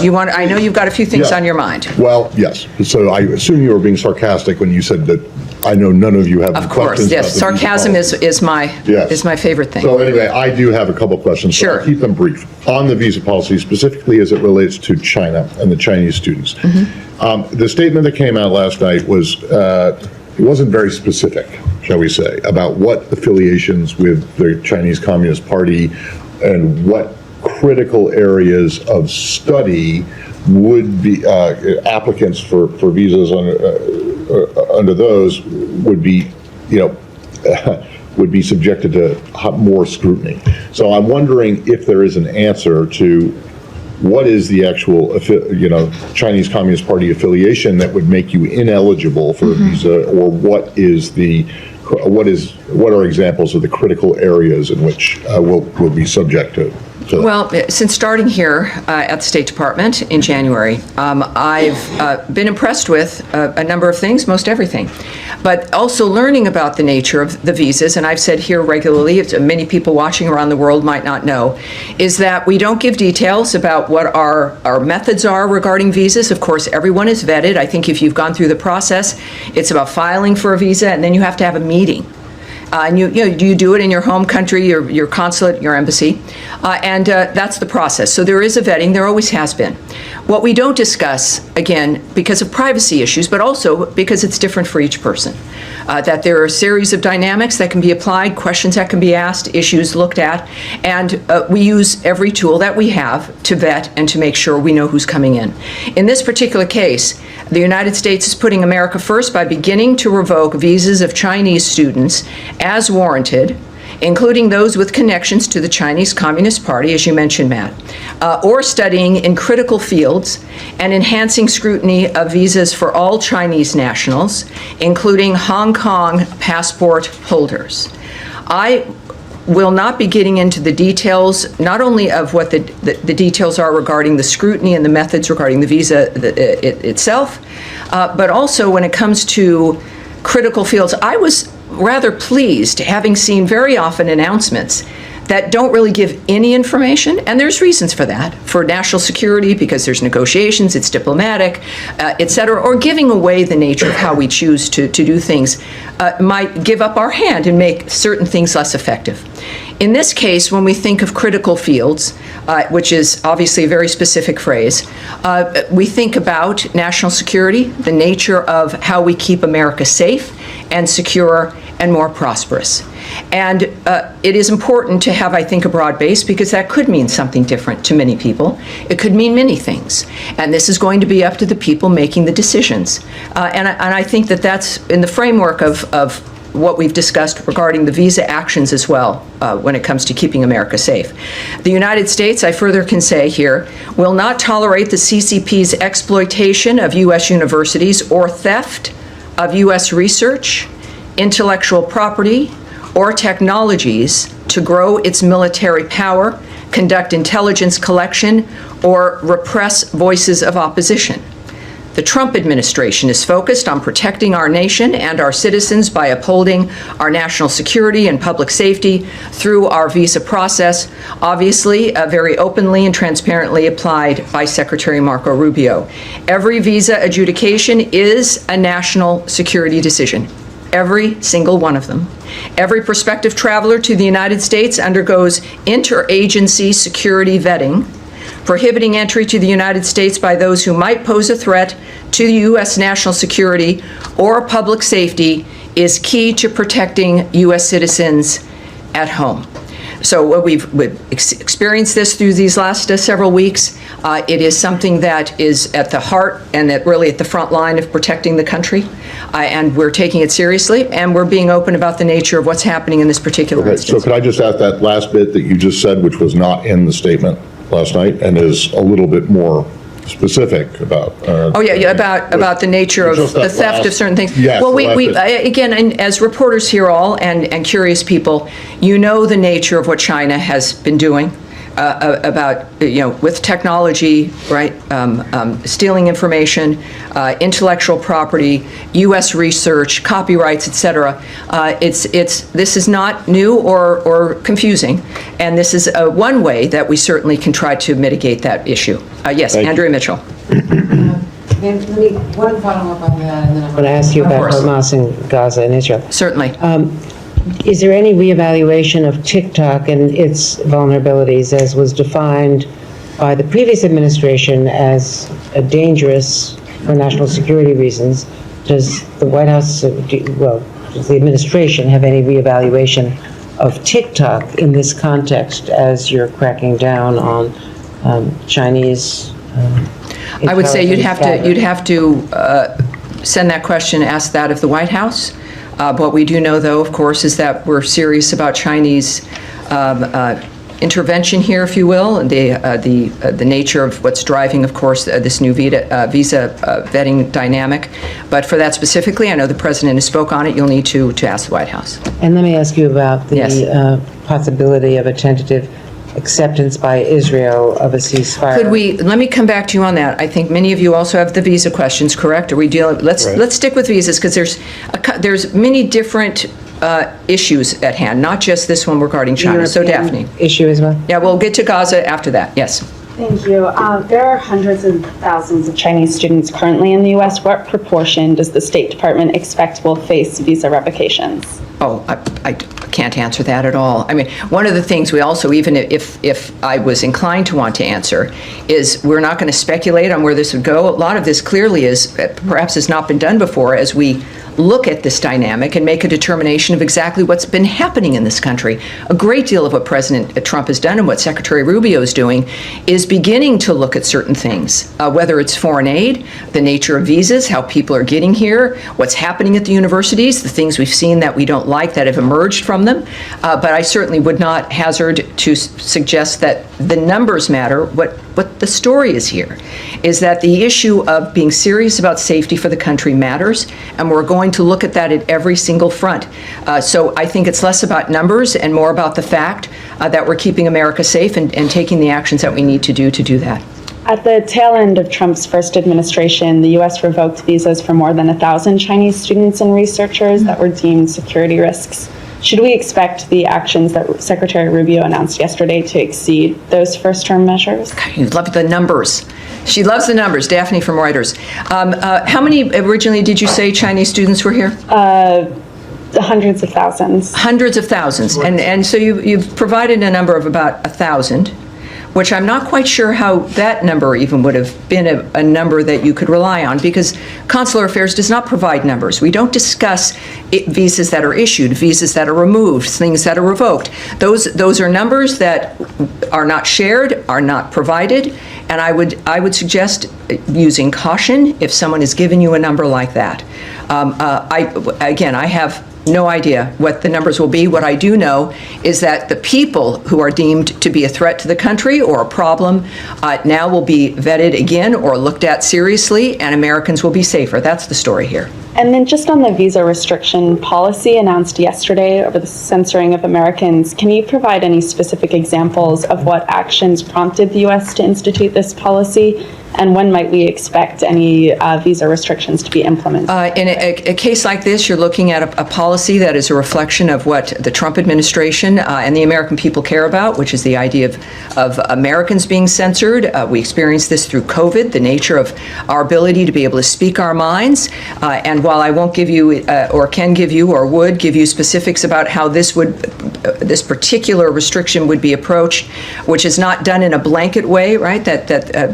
I know you've got a few things on your mind. Well, yes. So I assume you were being sarcastic when you said that I know none of you have Of questions. course, yes. Sarcasm is my favorite thing. So anyway, I do have a couple of questions. Sure. So I'll keep them brief. On the visa policy, specifically as it relates to China and the Chinese students. The statement that came out last night was, it wasn't very specific, shall we say, about what affiliations with the Chinese Communist Party and what critical areas of study would be applicants for visas under those would be, would be subjected to more scrutiny. So I'm wondering if there is an answer to what is the actual, Chinese Communist Party affiliation that would make you ineligible for a visa, or what are examples of the critical areas in which will be subject to. Well, since starting here at the State Department in January, I've been impressed with a number of things, most everything, but also learning about the nature of the visas, and I've said here regularly, many people watching around the world might not know, is that we don't give details about what our methods are regarding visas. Of course, everyone is vetted. I think if you've gone through the process, it's about filing for a visa, and then you have to have a meeting. And you do it in your home country, your consulate, your embassy, and that's the process. So there is a vetting, there always has been. What we don't discuss, again, because of privacy issues, but also because it's different for each person, that there are a series of dynamics that can be applied, questions that can be asked, issues looked at, and we use every tool that we have to vet and to make sure we know who's coming in. In this particular case, the United States is putting America first by beginning to revoke visas of Chinese students as warranted, including those with connections to the Chinese Communist Party, as you mentioned, Matt, or studying in critical fields, and enhancing scrutiny of visas for all Chinese nationals, including Hong Kong passport holders. I will not be getting into the details, not only of what the details are regarding the scrutiny and the methods regarding the visa itself, but also when it comes to critical fields. I was rather pleased, having seen very often announcements that don't really give any information, and there's reasons for that, for national security, because there's negotiations, it's diplomatic, et cetera, or giving away the nature of how we choose to do things might give up our hand and make certain things less effective. In this case, when we think of critical fields, which is obviously a very specific phrase, we think about national security, the nature of how we keep America safe and secure and more prosperous. And it is important to have, I think, a broad base, because that could mean something different to many people. It could mean many things. And this is going to be up to the people making the decisions. And I think that that's in the framework of what we've discussed regarding the visa actions as well, when it comes to keeping America safe. The United States, I further can say here, will not tolerate the CCP's exploitation of U.S. universities or theft of U.S. research, intellectual property, or technologies to grow its military power, conduct intelligence collection, or repress voices of opposition. The Trump administration is focused on protecting our nation and our citizens by upholding our national security and public safety through our visa process, obviously very openly and transparently applied by Secretary Marco Rubio. Every visa adjudication is a national security decision. Every single one of them. Every prospective traveler to the United States undergoes interagency security vetting. Prohibiting entry to the United States by those who might pose a threat to the U.S. national security or public safety is key to protecting U.S. citizens at home. So we've experienced this through these last several weeks. It is something that is at the heart and really at the front line of protecting the country. And we're taking it seriously, and we're being open about the nature of what's happening in this particular instance. So could I just ask that last bit that you just said, which was not in the statement last night, and is a little bit more specific about... about the nature of the theft of certain things. Yes, well, again, and as reporters here all, and curious people, you know the nature of what China has been doing. with technology, right, stealing information, intellectual property, U.S. research, copyrights, et cetera. This is not new or confusing, and this is one way that we certainly can try to mitigate that issue. Yes, Andrea Mitchell. One follow-up on that, and then I'm going to ask you about course. Hamas and Gaza and Israel. Certainly. Is there any reevaluation of TikTok and its vulnerabilities as was defined by the previous administration as dangerous for national security reasons? Does the White House, does the administration have any reevaluation of TikTok in this context as you're cracking down on Chinese I would say you'd intelligence have to send that question, ask that of the White House. What we do know, though, of course, is that we're serious about Chinese intervention here, if you will, and the nature of what's driving, of course, this new visa vetting dynamic. But for that specifically, I know the President has spoke on it. You'll need to ask the White House. And let me ask you about the Yes. possibility of a tentative acceptance by Israel of a ceasefire. Let me come back to you on that. I think many of you also have the visa questions, correct? Are we dealing, let's stick with visas, because there's many different issues at hand, not just this one regarding China. So European Daphne. issue as well? Yeah, we'll get to Gaza after that, yes. Thank you. There are hundreds of thousands of Chinese students currently in the U.S. What proportion does the State Department expect will face visa revocations? Oh, I can't answer that at all. I mean, one of the things we also, even if I was inclined to want to answer, is we're not going to speculate on where this would go. A lot of this clearly perhaps has not been done before as we look at this dynamic and make a determination of exactly what's been happening in this country. A great deal of what President Trump has done and what Secretary Rubio is doing is beginning to look at certain things, whether it's foreign aid, the nature of visas, how people are getting here, what's happening at the universities, the things we've seen that we don't like that have emerged from them. But I certainly would not hazard to suggest that the numbers matter. What the story is here is that the issue of being serious about safety for the country matters, and we're going to look at that at every single front. So I think it's less about numbers and more about the fact that we're keeping America safe and taking the actions that we need to do that. At the tail end of Trump's first administration, the U.S. revoked visas for more than 1,000 Chinese students and researchers that were deemed security risks. Should we expect the actions that Secretary Rubio announced yesterday to exceed those first-term measures? You love the numbers. She loves the numbers. Daphne from Reuters. How many originally did you say Chinese students were here? Hundreds of thousands. Hundreds of thousands. And so you've provided a number of about 1,000. Which I'm not quite sure how that number even would have been a number that you could rely on, because Consular Affairs does not provide numbers. We don't discuss visas that are issued, visas that are removed, things that are revoked. Those are numbers that are not shared, are not provided, and I would suggest using caution if someone has given you a number like that. I have no idea what the numbers will be. What I do know is that the people who are deemed to be a threat to the country or a problem now will be vetted again or looked at seriously, and Americans will be safer. That's the story here. And then just on the visa restriction policy announced yesterday over the censoring of Americans, can you provide any specific examples of what actions prompted the U.S. to institute this policy? And when might we expect any visa restrictions to be implemented? In a case like this, you're looking at a policy that is a reflection of what the Trump administration and the American people care about, which is the idea of Americans being censored. We experienced this through COVID, the nature of our ability to be able to speak our minds. And while I won't give you, or can give you, or would give you specifics about how this particular restriction would be approached, which is not done in a blanket way, right? That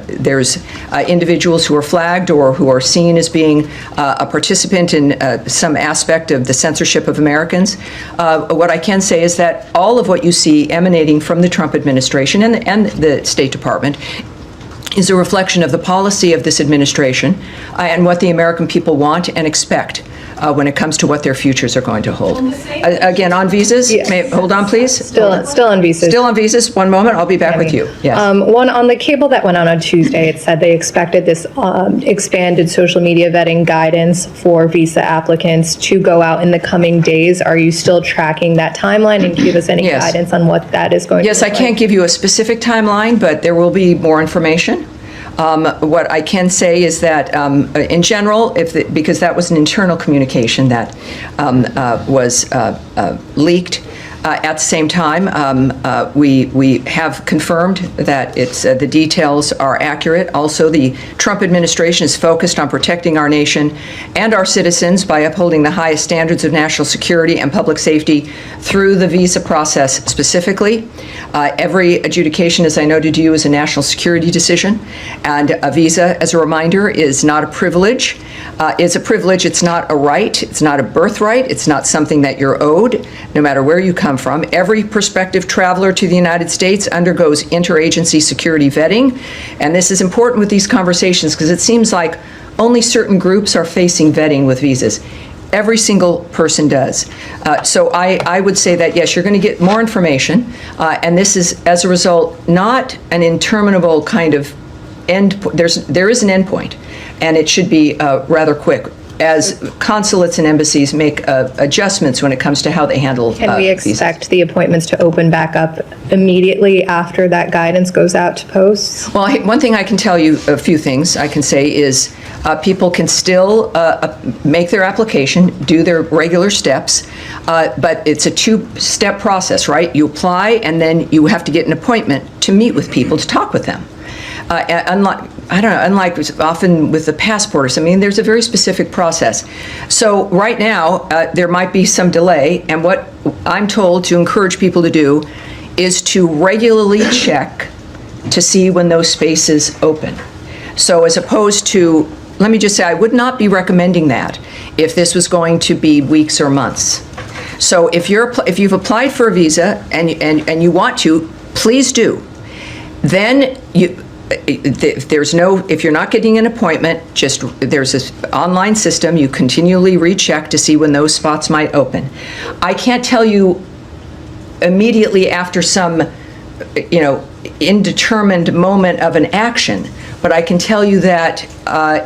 there's individuals who are flagged or who are seen as being a participant in some aspect of the censorship of Americans. What I can say is that all of what you see emanating from the Trump administration and the State Department is a reflection of the policy of this administration and what the American people want and expect. when it comes to what their futures are going to hold. Again, on visas, hold on, please. Still on visas. Still on visas, one moment, I'll be back with you. Yes. One on the cable that went on Tuesday, it said they expected this expanded social media vetting guidance for visa applicants to go out in the coming days. Are you still tracking that timeline, and give us any Yes. guidance on what that is going to Yes, look I like? can't give you a specific timeline, but there will be more information. What I can say is that, in general, because that was an internal communication that was leaked. At the same time, we have confirmed that the details are accurate. Also, the Trump administration is focused on protecting our nation and our citizens by upholding the highest standards of national security and public safety through the visa process specifically. Every adjudication, as I noted to you, is a national security decision, and a visa, as a reminder, is not a privilege. It's a privilege, it's not a right, it's not a birthright, it's not something that you're owed, no matter where you come from. Every prospective traveler to the United States undergoes interagency security vetting, and this is important with these conversations because it seems like only certain groups are facing vetting with visas. Every single person does. So I would say that, yes, you're going to get more information, and this is, as a result, not an interminable kind of end. There is an end point, and it should be rather quick, as consulates and embassies make adjustments when it comes to how they handle Can we visas. expect the appointments to open back up immediately after that guidance goes out to posts? Well, one thing I can tell you, a few things I can say is people can still make their application, do their regular steps, but it's a two-step process, right? You apply, and then you have to get an appointment to meet with people, to talk with them. Unlike often with the passports, I mean, there's a very specific process. So right now, there might be some delay, and what I'm told to encourage people to do is to regularly check to see when those spaces open. So as opposed to, let me just say, I would not be recommending that if this was going to be weeks or months. So if you've applied for a visa and you want to, please do. Then if you're not getting an appointment, there's this online system, you continually recheck to see when those spots might open. I can't tell you immediately after some, indeterminate moment of an action, but I can tell you that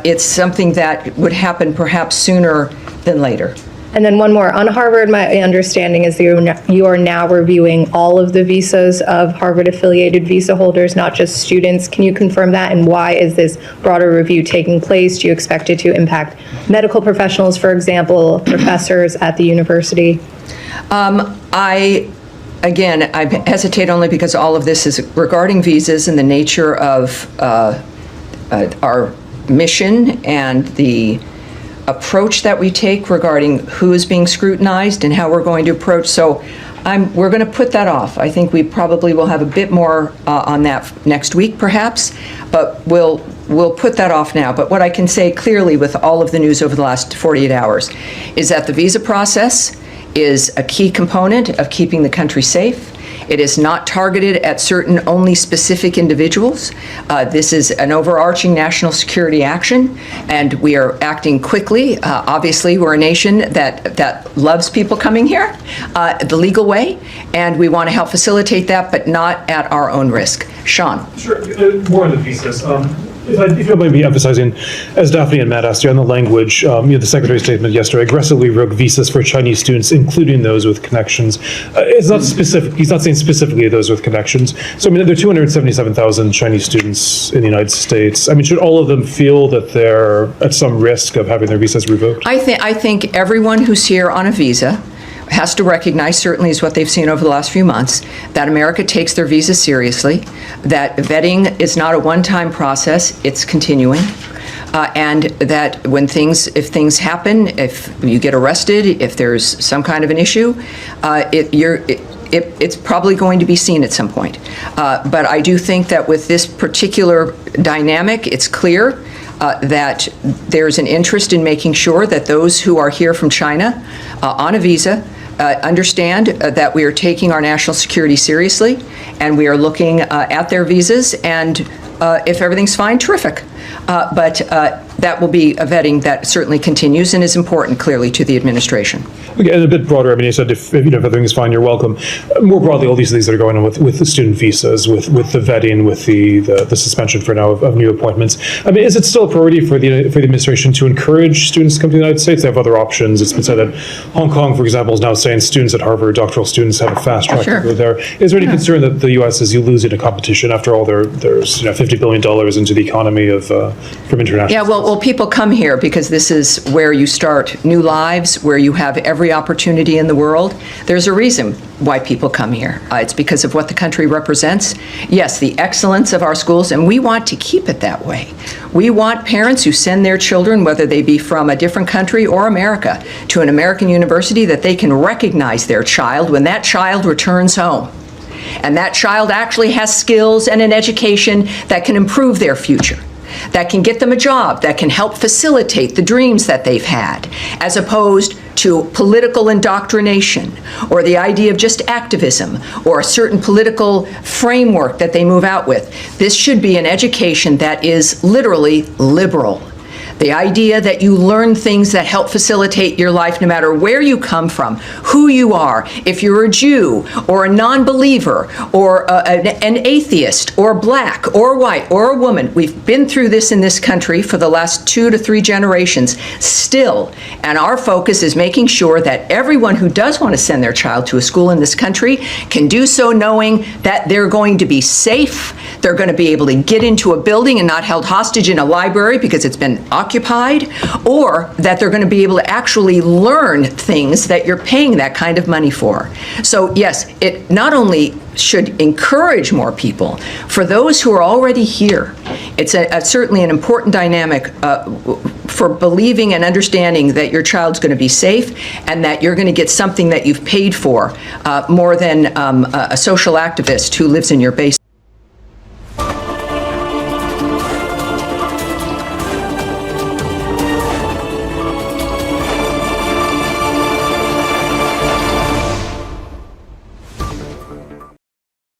it's something that would happen perhaps sooner than later. And then one more. On Harvard, my understanding is you are now reviewing all of the visas of Harvard-affiliated visa holders, not just students. Can you confirm that? And why is this broader review taking place? Do you expect it to impact medical professionals, for example, professors at the university? I hesitate only because all of this is regarding visas and the nature of our mission and the approach that we take regarding who is being scrutinized and how we're going to approach. So we're going to put that off. I think we probably will have a bit more on that next week, perhaps, but we'll put that off now. But what I can say clearly with all of the news over the last 48 hours is that the visa process is a key component of keeping the country safe. It is not targeted at certain only specific individuals. This is an overarching national security action, and we are acting quickly. Obviously, we're a nation that loves people coming here the legal way, and we want to help facilitate that, but not at our own risk. Sean. Sure. More on the visas. If you don't mind me emphasizing, as Daphne and Matt asked you, on the language, the Secretary's statement yesterday aggressively revoked visas for Chinese students, including those with connections. It's not specific. He's not saying specifically those with connections. So, I mean, there are 277,000 Chinese students in the United States. I mean, should all of them feel that they're at some risk of having their visas revoked? I think everyone who's here on a visa has to recognize, certainly is what they've seen over the last few months, that America takes their visas seriously, that vetting is not a one-time process, it's continuing, and that if things happen, if you get arrested, if there's some kind of an issue, it's probably going to be seen at some point. But I do think that with this particular dynamic, it's clear that there's an interest in making sure that those who are here from China on a visa understand that we are taking our national security seriously, and we are looking at their visas, and if everything's fine, terrific. But that will be a vetting that certainly continues and is important, clearly, to the administration. Okay, and a bit broader, I mean, you said if everything's fine, you're welcome. More broadly, all these things that are going on with the student visas, with the vetting, with the suspension for now of new appointments. I mean, is it still a priority for the administration to encourage students to come to the United States? They have other options. It's been said that Hong Kong, for example, is now saying students at Harvard, doctoral students, have a fast track to go there. Is there any concern that the U.S. is losing a competition? After all, there's $50 billion into the economy of from international. Yeah, well, people come here because this is where you start new lives, where you have every opportunity in the world. There's a reason why people come here. It's because of what the country represents. Yes, the excellence of our schools, and we want to keep it that way. We want parents who send their children, whether they be from a different country or America, to an American university, that they can recognize their child when that child returns home. And that child actually has skills and an education that can improve their future, that can get them a job, that can help facilitate the dreams that they've had, as opposed to political indoctrination or the idea of just activism or a certain political framework that they move out with. This should be an education that is literally liberal. The idea that you learn things that help facilitate your life no matter where you come from, who you are, if you're a Jew or a non-believer or an atheist or black or white or a woman. We've been through this in this country for the last 2 to 3 generations still, and our focus is making sure that everyone who does want to send their child to a school in this country can do so knowing that they're going to be safe, they're going to be able to get into a building and not held hostage in a library because it's been occupied, or that they're going to be able to actually learn things that you're paying that kind of money for. So yes, it not only should encourage more people, for those who are already here, it's certainly an important dynamic for believing and understanding that your child's going to be safe and that you're going to get something that you've paid for, more than a social activist who lives in your basement.